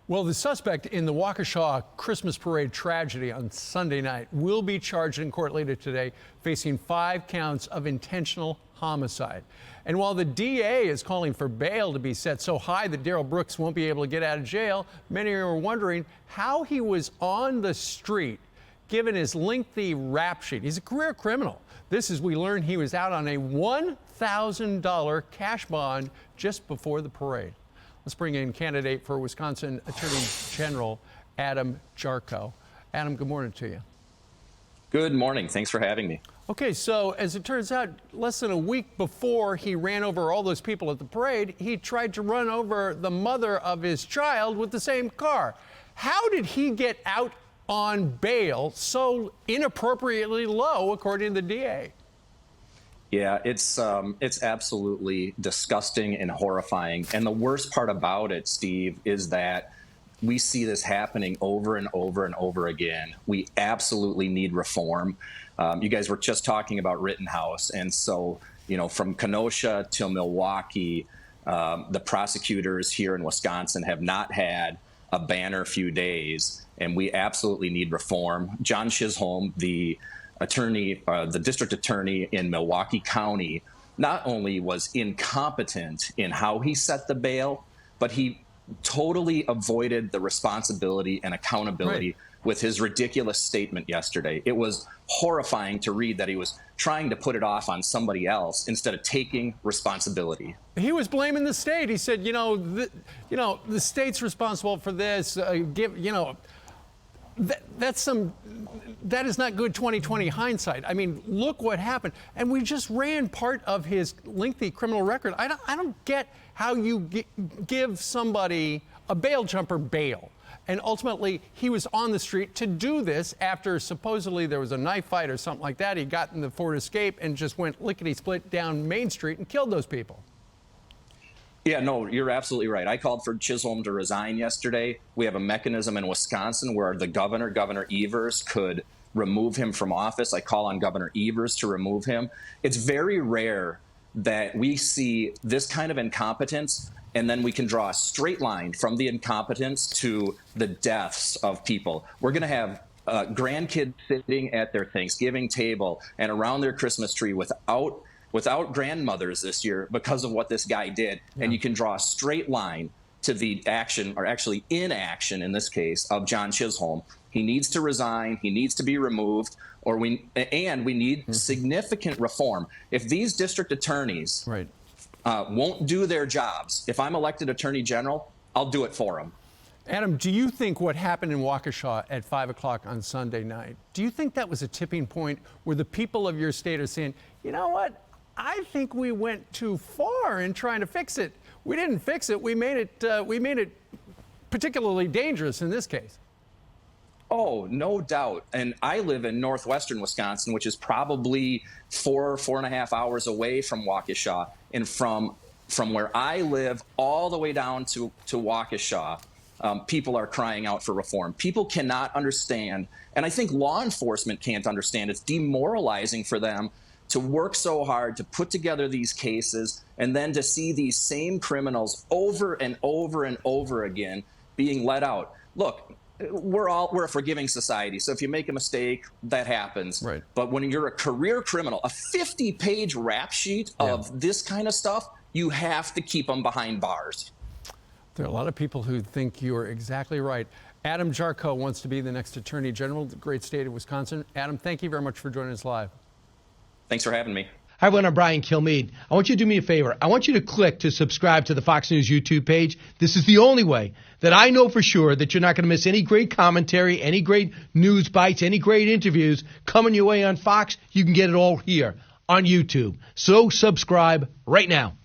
Well, the suspect in the Waukesha Christmas parade tragedy on Sunday night will be charged in court later today, facing 5 counts of intentional homicide. And while the DA is calling for bail to be set so high that Darrell Brooks won't be able to get out of jail, many are wondering how he was on the street given his lengthy rap sheet. He's a career criminal. This is, we learned he was out on a $1,000 cash bond just before the parade. Let's bring in candidate for Wisconsin Attorney General Adam Jarchow. Adam, good morning to you. Good morning. Thanks for having me. Okay, so as it turns out, less than a week before he ran over all those people at the parade, he tried to run over the mother of his child with the same car. How did he get out on bail so inappropriately low, according to the DA? Yeah, it's absolutely disgusting and horrifying. And the worst part about it, Steve, is that we see this happening over and over and over again. We absolutely need reform. You guys were just talking about Rittenhouse. And so, you know, from Kenosha to Milwaukee, the prosecutors here in Wisconsin have not had a banner few days, and we absolutely need reform. John Chisholm, the district attorney in Milwaukee County, not only was incompetent in how he set the bail, but he totally avoided the responsibility and accountability with his ridiculous statement yesterday. It was horrifying to read that he was trying to put it off on somebody else instead of taking responsibility. He was blaming the state. He said, the state's responsible for this. That is not good 20/20 hindsight. I mean, look what happened. And we just ran part of his lengthy criminal record. I don't get how you give somebody a bail jumper bail. And ultimately, he was on the street to do this after supposedly there was a knife fight or something like that. He got in the Ford Escape and just went lickety-split down Main Street and killed those people. Yeah, no, you're absolutely right. I called for Chisholm to resign yesterday. We have a mechanism in Wisconsin where the Governor Evers, could remove him from office. I call on Governor Evers to remove him. It's very rare that we see this kind of incompetence and then we can draw a straight line from the incompetence to the deaths of people. We're going to have grandkids sitting at their Thanksgiving table and around their Christmas tree without grandmothers this year because of what this guy did. Yeah. And you can draw a straight line to the action, or actually inaction in this case, of John Chisholm. He needs to resign. He needs to be removed, or we need significant reform. If these district attorneys won't do their jobs, if I'm elected attorney general, I'll do it for them. Adam, do you think what happened in Waukesha at 5 o'clock on Sunday night, do you think that was a tipping point where the people of your state are saying, you know what, I think we went too far in trying to fix it. We didn't fix it. We made it particularly dangerous in this case. Oh, no doubt. And I live in northwestern Wisconsin, which is probably 4.5 hours away from Waukesha. And from where I live all the way down to Waukesha, people are crying out for reform. People cannot understand, and I think law enforcement can't understand. It's demoralizing for them to work so hard to put together these cases and then to see these same criminals over and over and over again being let out. Look, we're a forgiving society, so if you make a mistake, that happens. Right. But when you're a career criminal, a 50-page rap sheet of this kind of stuff, you have to keep them behind bars. There are a lot of people who think you're exactly right. Adam Jarchow wants to be the next Attorney General of the great state of Wisconsin. Adam, thank you very much for joining us live. Thanks for having me. Hi, everyone. I'm Brian Kilmeade. I want you to do me a favor. I want you to click to subscribe to the Fox News YouTube page. This is the only way that I know for sure that you're not going to miss any great commentary, any great news bites, any great interviews coming your way on Fox. You can get it all here on YouTube. So subscribe right now.